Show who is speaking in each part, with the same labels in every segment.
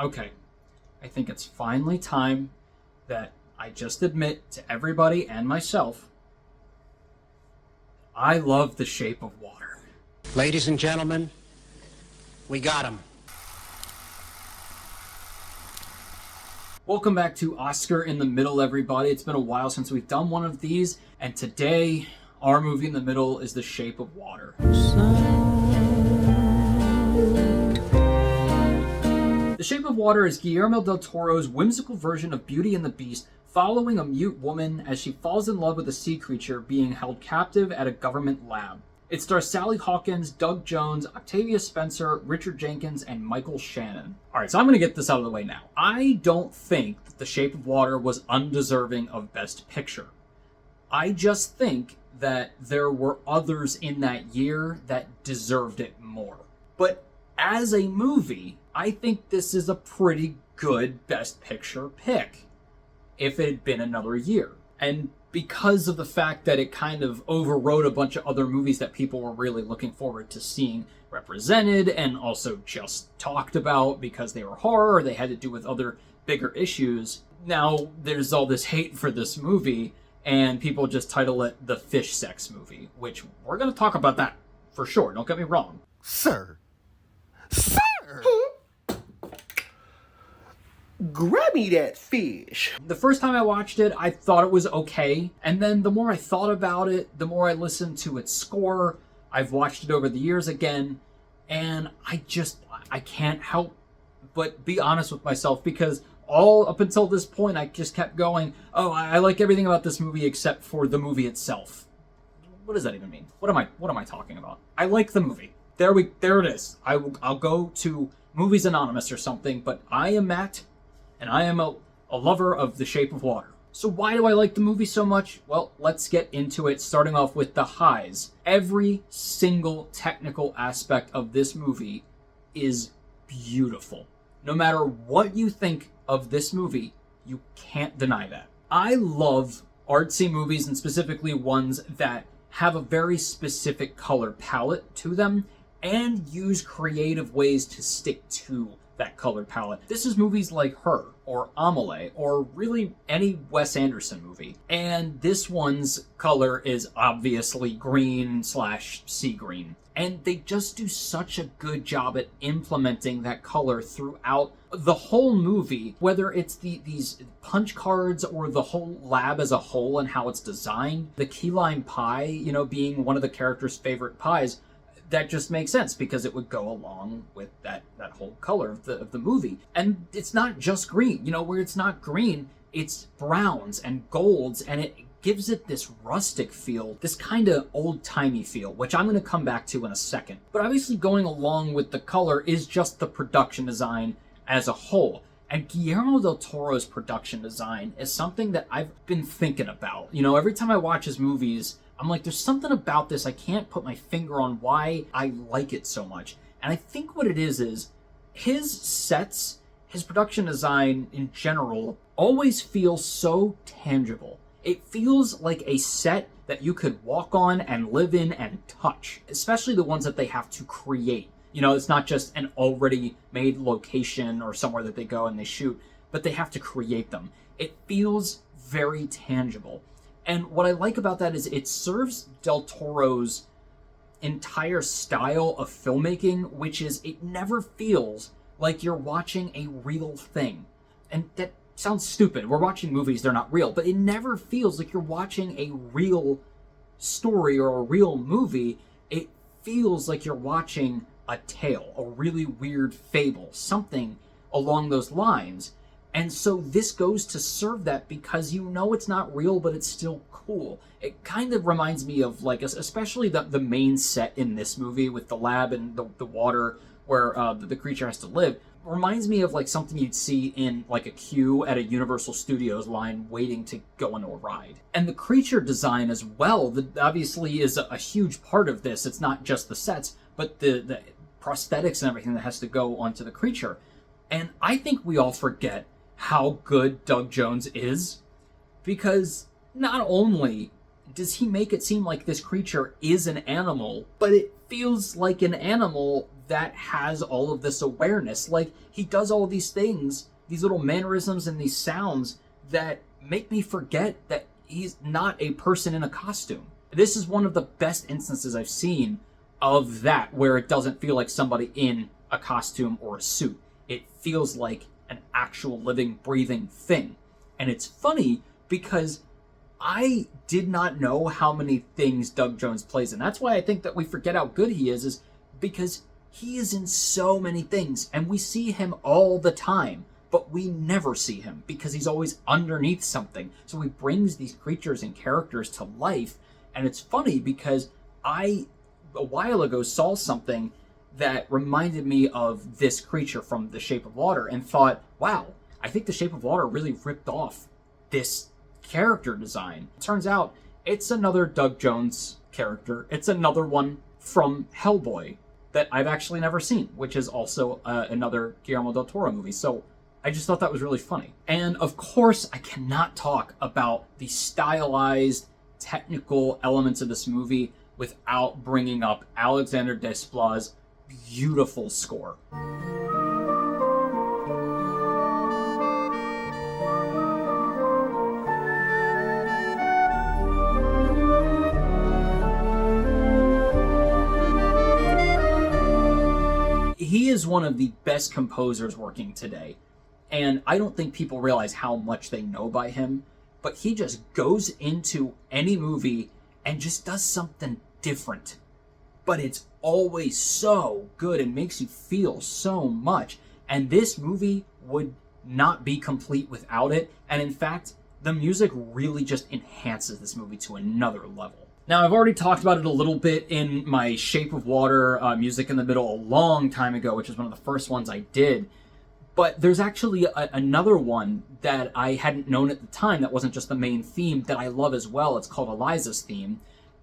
Speaker 1: Okay, I think it's finally time that I just admit to everybody and myself, I love The Shape of Water.
Speaker 2: Ladies and gentlemen, we got him.
Speaker 1: Welcome back to Oscar in the Middle, everybody. It's been a while since we've done one of these, and today our movie in the middle is The Shape of Water. The Shape of Water is Guillermo del Toro's whimsical version of Beauty and the Beast, following a mute woman as she falls in love with a sea creature being held captive at a government lab. It stars Sally Hawkins, Doug Jones, Octavia Spencer, Richard Jenkins, and Michael Shannon. Alright, so I'm going to get this out of the way now. I don't think that The Shape of Water was undeserving of Best Picture. I just think that there were others in that year that deserved it more. But as a movie, I think this is a pretty good Best Picture pick, if it had been another year. And because of the fact that it kind of overrode a bunch of other movies that people were really looking forward to seeing represented and also just talked about because they were horror or they had to do with other bigger issues, now there's all this hate for this movie and people just title it the fish sex movie, which we're going to talk about that for sure, don't get me wrong.
Speaker 3: Sir, grab me that fish.
Speaker 1: The first time I watched it, I thought it was okay. And then the more I thought about it, the more I listened to its score. I've watched it over the years again. And I can't help but be honest with myself, because all up until this point, I just kept going, oh, I like everything about this movie except for the movie itself. What does that even mean? What am I talking about? I like the movie. There it is. I'll go to Movies Anonymous or something, but I am Matt, and I am a lover of The Shape of Water. So why do I like the movie so much? Well, let's get into it, starting off with the highs. Every single technical aspect of this movie is beautiful. No matter what you think of this movie, you can't deny that. I love artsy movies, and specifically ones that have a very specific color palette to them and use creative ways to stick to that color palette. This is movies like Her, or Amelie, or really any Wes Anderson movie. And this one's color is obviously green/sea green. And they just do such a good job at implementing that color throughout the whole movie, whether it's these punch cards or the whole lab as a whole and how it's designed. The key lime pie, being one of the characters' favorite pies, that just makes sense because it would go along with that whole color of the movie. And it's not just green. Where it's not green, it's browns and golds, and it gives it this rustic feel, this kind of old-timey feel, which I'm going to come back to in a second. But obviously going along with the color is just the production design as a whole. And Guillermo del Toro's production design is something that I've been thinking about. Every time I watch his movies, I'm like, there's something about this, I can't put my finger on why I like it so much. And I think what it is his sets, his production design in general, always feels so tangible. It feels like a set that you could walk on and live in and touch, especially the ones that they have to create. It's not just an already made location or somewhere that they go and they shoot, but they have to create them. It feels very tangible. And what I like about that is it serves Del Toro's entire style of filmmaking, which is it never feels like you're watching a real thing. And that sounds stupid. We're watching movies, they're not real, but it never feels like you're watching a real story or a real movie. It feels like you're watching a tale, a really weird fable, something along those lines. And so this goes to serve that because it's not real, but it's still cool. It kind of reminds me of, like, especially the main set in this movie with the lab and the water where the creature has to live. Reminds me of, like, something you'd see in, like, a queue at a Universal Studios line waiting to go into a ride. And the creature design as well, obviously is a huge part of this. It's not just the sets, but the prosthetics and everything that has to go onto the creature. And I think we all forget how good Doug Jones is, because not only does he make it seem like this creature is an animal, but it feels like an animal that has all of this awareness. Like, he does all these things, these little mannerisms and these sounds that make me forget that he's not a person in a costume. This is one of the best instances I've seen of that, where it doesn't feel like somebody in a costume or a suit. It feels like an actual living, breathing thing. And it's funny because I did not know how many things Doug Jones plays, and that's why I think that we forget how good he is because he is in so many things, and we see him all the time, but we never see him because he's always underneath something. So he brings these creatures and characters to life, and it's funny because I, a while ago, saw something that reminded me of this creature from The Shape of Water and thought, wow, I think The Shape of Water really ripped off this character design. It turns out it's another Doug Jones character. It's another one from Hellboy that I've actually never seen, which is also another Guillermo del Toro movie. So I just thought that was really funny. And of course, I cannot talk about the stylized, technical elements of this movie without bringing up Alexander Desplat's beautiful score. He is one of the best composers working today, and I don't think people realize how much they know by him, but he just goes into any movie and just does something different. But it's always so good and makes you feel so much. And this movie would not be complete without it. And in fact, the music really just enhances this movie to another level. Now, I've already talked about it a little bit in my Shape of Water Music in the Middle a long time ago, which is one of the first ones I did. But there's actually another one that I hadn't known at the time that wasn't just the main theme that I love as well. It's called Eliza's Theme.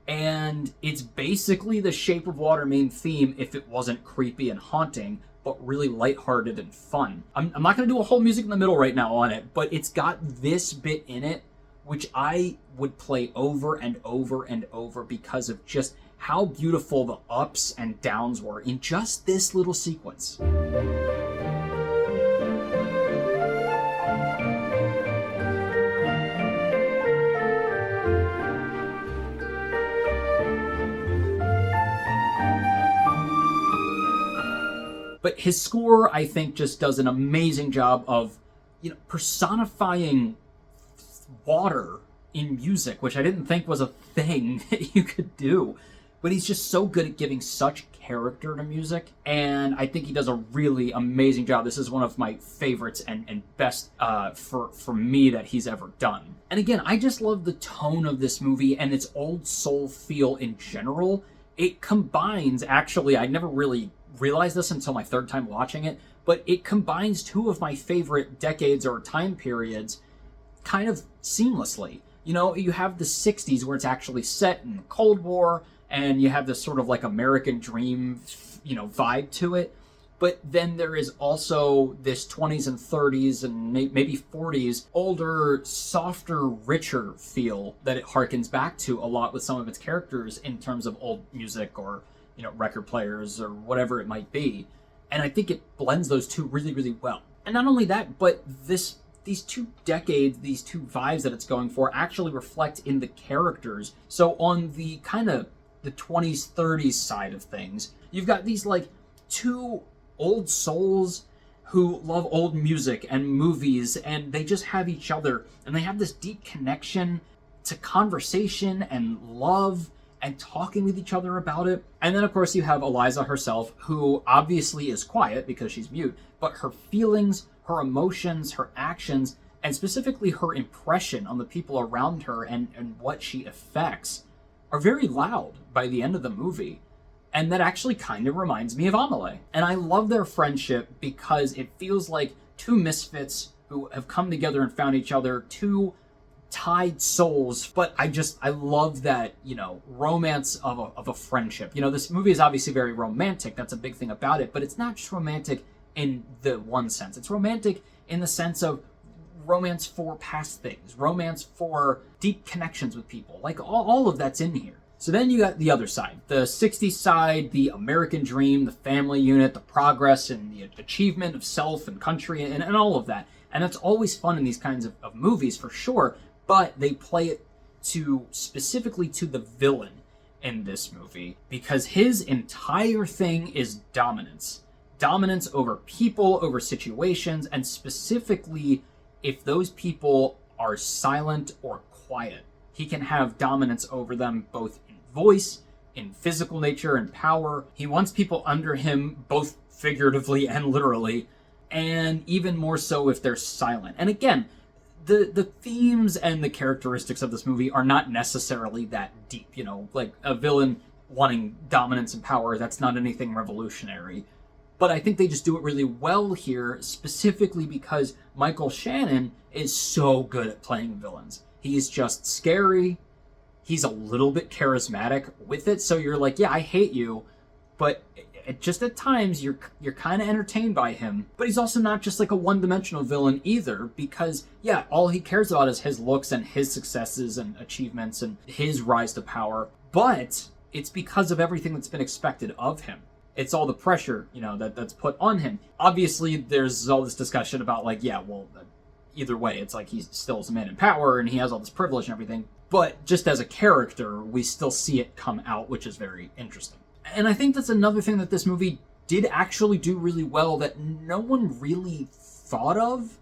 Speaker 1: And it's basically the Shape of Water main theme if it wasn't creepy and haunting, but really lighthearted and fun. I'm not going to do a whole Music in the Middle right now on it, but it's got this bit in it, which I would play over and over and over because of just how beautiful the ups and downs were in just this little sequence. But his score, I think, just does an amazing job of, personifying water in music, which I didn't think was a thing that you could do. But he's just so good at giving such character to music, and I think he does a really amazing job. This is one of my favorites and best for me that he's ever done. And again, I just love the tone of this movie and its old soul feel in general. It combines, actually, I never really realized this until my third time watching it, but it combines two of my favorite decades or time periods kind of seamlessly. You have the 60s where it's actually set in the Cold War, and you have this sort of like American dream, vibe to it. But then there is also this 20s and 30s and maybe 40s, older, softer, richer feel that it harkens back to a lot with some of its characters in terms of old music or record players or whatever it might be. And I think it blends those two really, really well. And not only that, but these two decades, these two vibes that it's going for actually reflect in the characters. So on the kind of the 20s, 30s side of things, you've got these like two old souls who love old music and movies, and they just have each other, and they have this deep connection to conversation and love and talking with each other about it. And then, of course, you have Eliza herself, who obviously is quiet because she's mute, but her feelings, her emotions, her actions, and specifically her impression on the people around her and what she affects are very loud by the end of the movie. And that actually kind of reminds me of Amelie. And I love their friendship because it feels like two misfits who have come together and found each other, two tied souls. But I love that, romance of a friendship. This movie is obviously very romantic. That's a big thing about it. But it's not just romantic in the one sense. It's romantic in the sense of romance for past things, romance for deep connections with people. Like all of that's in here. So then you got the other side, the 60s side, the American dream, the family unit, the progress and the achievement of self and country and all of that. And that's always fun in these kinds of movies for sure, but they play it specifically to the villain in this movie because his entire thing is dominance. Dominance over people, over situations, and specifically if those people are silent or quiet. He can have dominance over them both in voice, in physical nature, and power. He wants people under him, both figuratively and literally, and even more so if they're silent. And again, the themes and the characteristics of this movie are not necessarily that deep. You know, like a villain wanting dominance and power, that's not anything revolutionary. But I think they just do it really well here, specifically because Michael Shannon is so good at playing villains. He's just scary. He's a little bit charismatic with it, so you're like, yeah, I hate you, but just at times you're kind of entertained by him. But he's also not just like a one-dimensional villain either, because yeah, all he cares about is his looks and his successes and achievements and his rise to power. But it's because of everything that's been expected of him. It's all the pressure, you know, that's put on him. Obviously, there's all this discussion about like, yeah, well, either way, it's like he still is a man in power and he has all this privilege and everything. But just as a character, we still see it come out, which is very interesting. And I think that's another thing that this movie did actually do really well that no one really thought of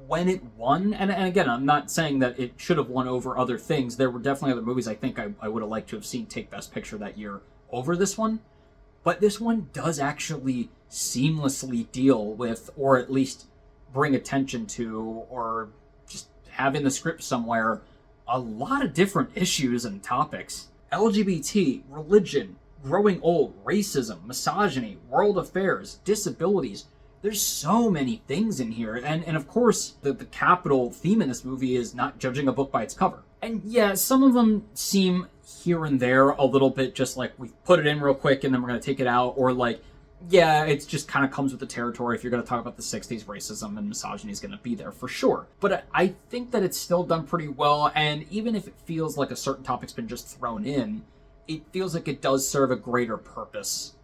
Speaker 1: when it won. And again, I'm not saying that it should have won over other things. There were definitely other movies I think I would have liked to have seen take Best Picture that year over this one. But this one does actually seamlessly deal with, or at least bring attention to, or just have in the script somewhere, a lot of different issues and topics. LGBT, religion, growing old, racism, misogyny, world affairs, disabilities. There's so many things in here. And of course, the capital theme in this movie is not judging a book by its cover. And yeah, some of them seem here and there a little bit just like we put it in real quick and then we're going to take it out, or like, yeah, it just kind of comes with the territory. If you're going to talk about the 60s, racism and misogyny is going to be there for sure. But I think that it's still done pretty well, and even if it feels like a certain topic's been just thrown in, it feels like it does serve a greater purpose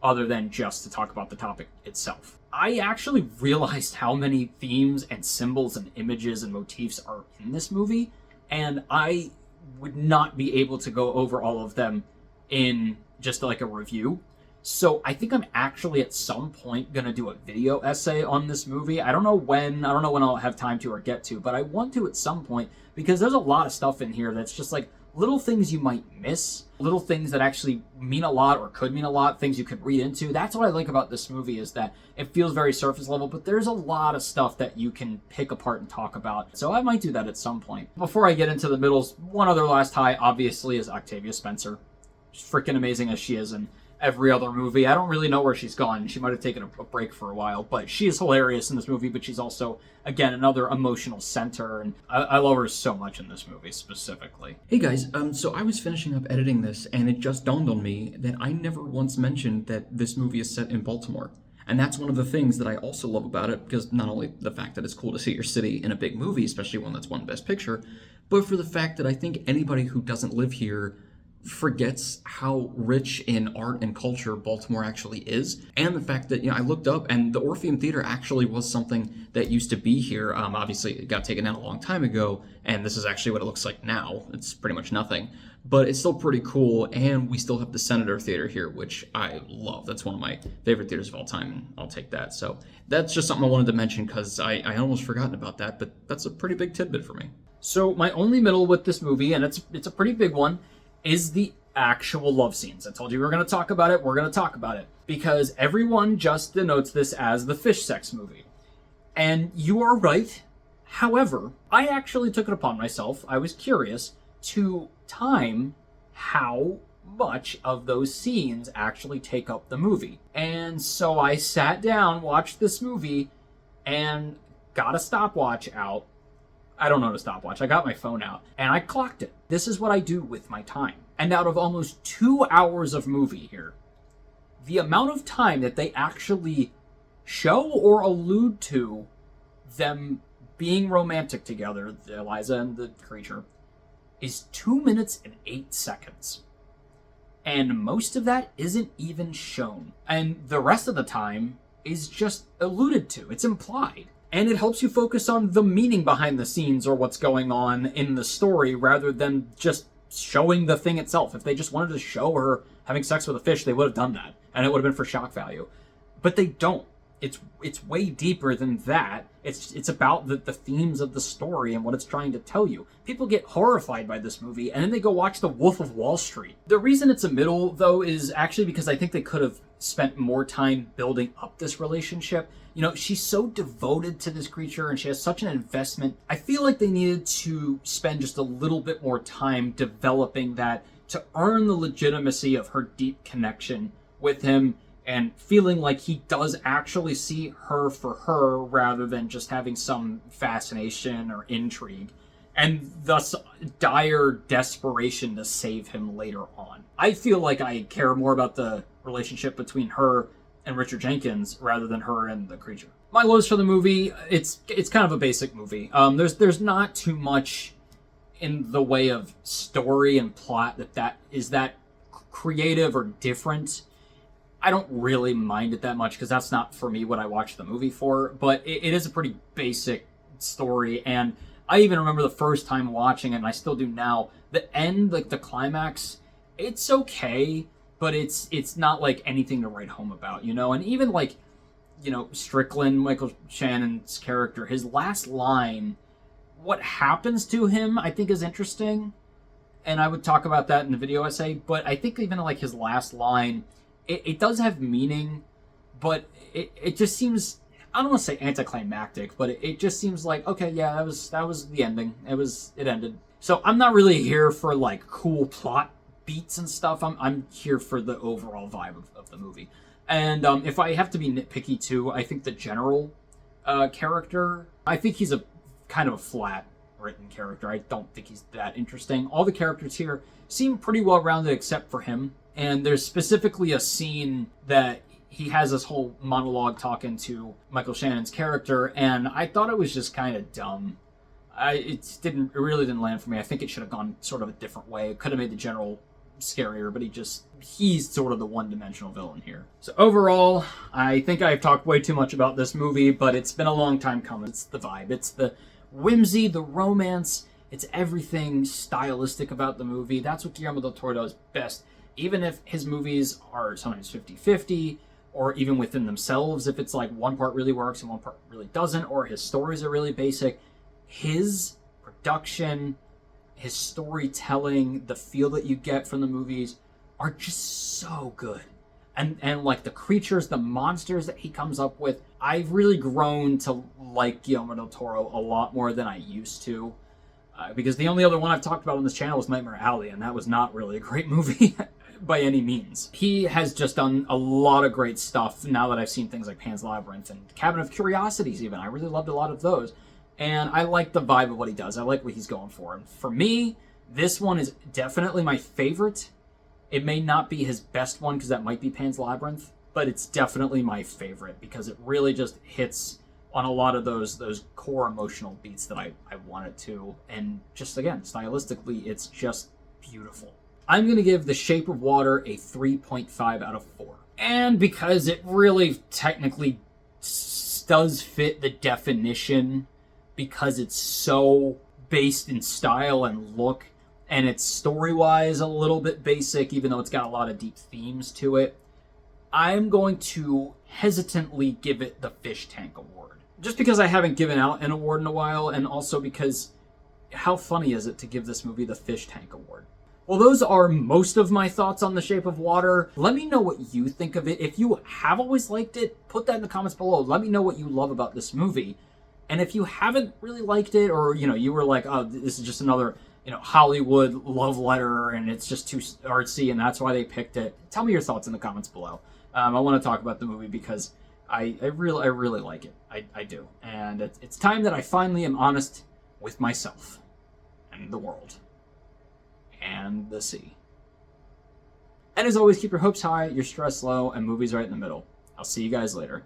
Speaker 1: other than just to talk about the topic itself. I actually realized how many themes and symbols and images and motifs are in this movie, and I would not be able to go over all of them in just like a review. So I think I'm actually at some point going to do a video essay on this movie. I don't know when I'll have time to or get to, but I want to at some point because there's a lot of stuff in here that's just like little things you might miss, little things that actually mean a lot or could mean a lot, things you could read into. That's what I like about this movie, is that it feels very surface level, but there's a lot of stuff that you can pick apart and talk about. So I might do that at some point. Before I get into the middles, one other last high, obviously, is Octavia Spencer. She's freaking amazing as she is in every other movie. I don't really know where she's gone. She might have taken a break for a while, but she is hilarious in this movie, but she's also, again, another emotional center, and I love her so much in this movie specifically.
Speaker 4: Hey guys, so I was finishing up editing this, and it just dawned on me that I never once mentioned that this movie is set in Baltimore. And that's one of the things that I also love about it, because not only the fact that it's cool to see your city in a big movie, especially one that's won Best Picture, but for the fact that I think anybody who doesn't live here forgets how rich in art and culture Baltimore actually is, and the fact that, you know, I looked up and the Orpheum Theater actually was something that used to be here. Obviously it got taken down a long time ago, and this is actually what it looks like now. It's pretty much nothing, but it's still pretty cool, and we still have the Senator Theater here, which I love. That's one of my favorite theaters of all time, and I'll take that. So that's just something I wanted to mention because I almost forgotten about that, but that's a pretty big tidbit for me.
Speaker 1: So my only middle with this movie, and it's a pretty big one, is the actual love scenes. I told you we were going to talk about it. We're going to talk about it because everyone just denotes this as the fish sex movie. And you are right. However, I actually took it upon myself, I was curious, to time how much of those scenes actually take up the movie. And so I sat down, watched this movie, and got a stopwatch out. I don't know the stopwatch. I got my phone out and I clocked it. This is what I do with my time. And out of almost 2 hours of movie here, the amount of time that they actually show or allude to them being romantic together, Eliza and the creature, is 2 minutes and 8 seconds. And most of that isn't even shown. And the rest of the time is just alluded to. It's implied. And it helps you focus on the meaning behind the scenes or what's going on in the story rather than just showing the thing itself. If they just wanted to show her having sex with a fish, they would have done that. And it would have been for shock value. But they don't. It's way deeper than that. It's about the themes of the story and what it's trying to tell you. People get horrified by this movie, and then they go watch The Wolf of Wall Street. The reason it's a middle, though, is actually because I think they could have spent more time building up this relationship. You know, she's so devoted to this creature, and she has such an investment. I feel like they needed to spend just a little bit more time developing that to earn the legitimacy of her deep connection with him, and feeling like he does actually see her for her rather than just having some fascination or intrigue, and thus dire desperation to save him later on. I feel like I care more about the relationship between her and Richard Jenkins rather than her and the creature. My lows for the movie, it's kind of a basic movie. There's not too much in the way of story and plot that is that creative or different. I don't really mind it that much because that's not for me what I watched the movie for, but it is a pretty basic story, and I even remember the first time watching it, and I still do now, the end, like the climax, it's okay, but it's not like anything to write home about, you know? And even like, you know, Strickland, Michael Shannon's character, his last line, what happens to him, I think is interesting, and I would talk about that in the video essay, but I think even like his last line, it does have meaning, but it just seems, I don't want to say anticlimactic, but it just seems like, okay, yeah, that was the ending. It ended. So I'm not really here for like cool plot beats and stuff. I'm here for the overall vibe of the movie. And if I have to be nitpicky too, I think the general character, I think he's a kind of a flat written character. I don't think he's that interesting. All the characters here seem pretty well rounded except for him. And there's specifically a scene that he has this whole monologue talking to Michael Shannon's character, and I thought it was just kind of dumb. It really didn't land for me. I think it should have gone sort of a different way. It could have made the general scarier, but he's sort of the one-dimensional villain here. So overall, I think I've talked way too much about this movie, but it's been a long time coming. It's the vibe. It's the whimsy, the romance. It's everything stylistic about the movie. That's what Guillermo del Toro does best. Even if his movies are sometimes 50-50, or even within themselves, if it's like one part really works and one part really doesn't, or his stories are really basic, his production, his storytelling, the feel that you get from the movies are just so good. And like the creatures, the monsters that he comes up with, I've really grown to like Guillermo del Toro a lot more than I used to. Because the only other one I've talked about on this channel was Nightmare Alley, and that was not really a great movie by any means. He has just done a lot of great stuff now that I've seen things like Pan's Labyrinth and Cabinet of Curiosities even. I really loved a lot of those. And I like the vibe of what he does. I like what he's going for. And for me, this one is definitely my favorite. It may not be his best one because that might be Pan's Labyrinth, but it's definitely my favorite because it really just hits on a lot of those core emotional beats that I wanted to. And just, again, stylistically, it's just beautiful. I'm going to give The Shape of Water a 3.5 out of 4. And because it really technically does fit the definition, because it's so based in style and look, and it's story-wise a little bit basic, even though it's got a lot of deep themes to it, I'm going to hesitantly give it the Fish Tank Award. Just because I haven't given out an award in a while, and also because how funny is it to give this movie the Fish Tank Award? Well, those are most of my thoughts on The Shape of Water. Let me know what you think of it. If you have always liked it, put that in the comments below. Let me know what you love about this movie. And if you haven't really liked it, or, you were like, oh, this is just another, Hollywood love letter, and it's just too artsy, and that's why they picked it, tell me your thoughts in the comments below. I want to talk about the movie because I really like it. I do. And it's time that I finally am honest with myself and the world and the sea. And as always, keep your hopes high, your stress low, and movies right in the middle. I'll see you guys later.